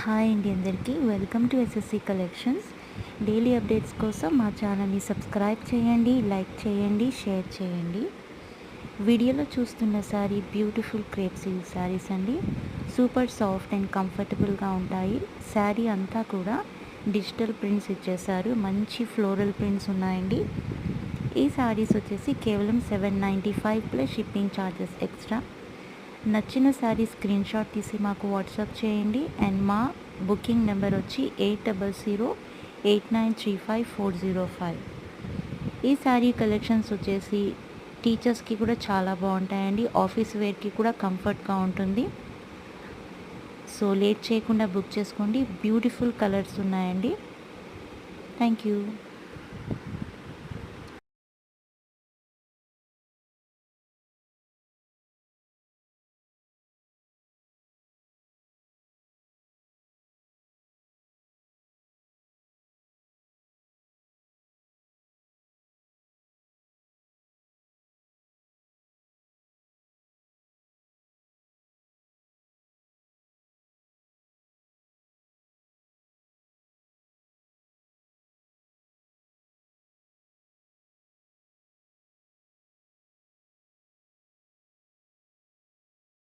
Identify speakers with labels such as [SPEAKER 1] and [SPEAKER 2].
[SPEAKER 1] Hi అండి అందరికీ welcome to SSC collections. Daily updates కోసం మా ఛానల్ని సబ్స్క్రైబ్ చేయండి, లైక్ చేయండి, షేర్ చేయండి. వీడియోలో చూస్తున్న sari beautiful crepe silk saris అండి. సూపర్ సాఫ్ట్ అండ్ కంఫర్టబుల్గా ఉంటాయి. శారీ అంతా కూడా డిజిటల్ ప్రింట్స్ ఇచ్చేసారు. మంచి ఫ్లోరల్ ప్రింట్స్ ఉన్నాయండి. ఈ శారీస్ వచ్చేసి కేవలం 795 ప్లస్ షిప్పింగ్ ఛార్జెస్ ఎక్స్ట్రా. నచ్చిన శారీ స్క్రీన్ షాట్ తీసి మాకు వాట్సాప్ చేయండి. అండ్ మా బుకింగ్ నెంబర్ వచ్చి 8008935405. ఈ శారీ కలెక్షన్స్ వచ్చేసి టీచర్స్కి కూడా చాలా బాగుంటాయండి. ఆఫీస్ వేర్కి కూడా కంఫర్ట్గా ఉంటుంది. సో లేట్ చేయకుండా బుక్ చేసుకోండి. బ్యూటిఫుల్ కలర్స్ ఉన్నాయండి. Thank you.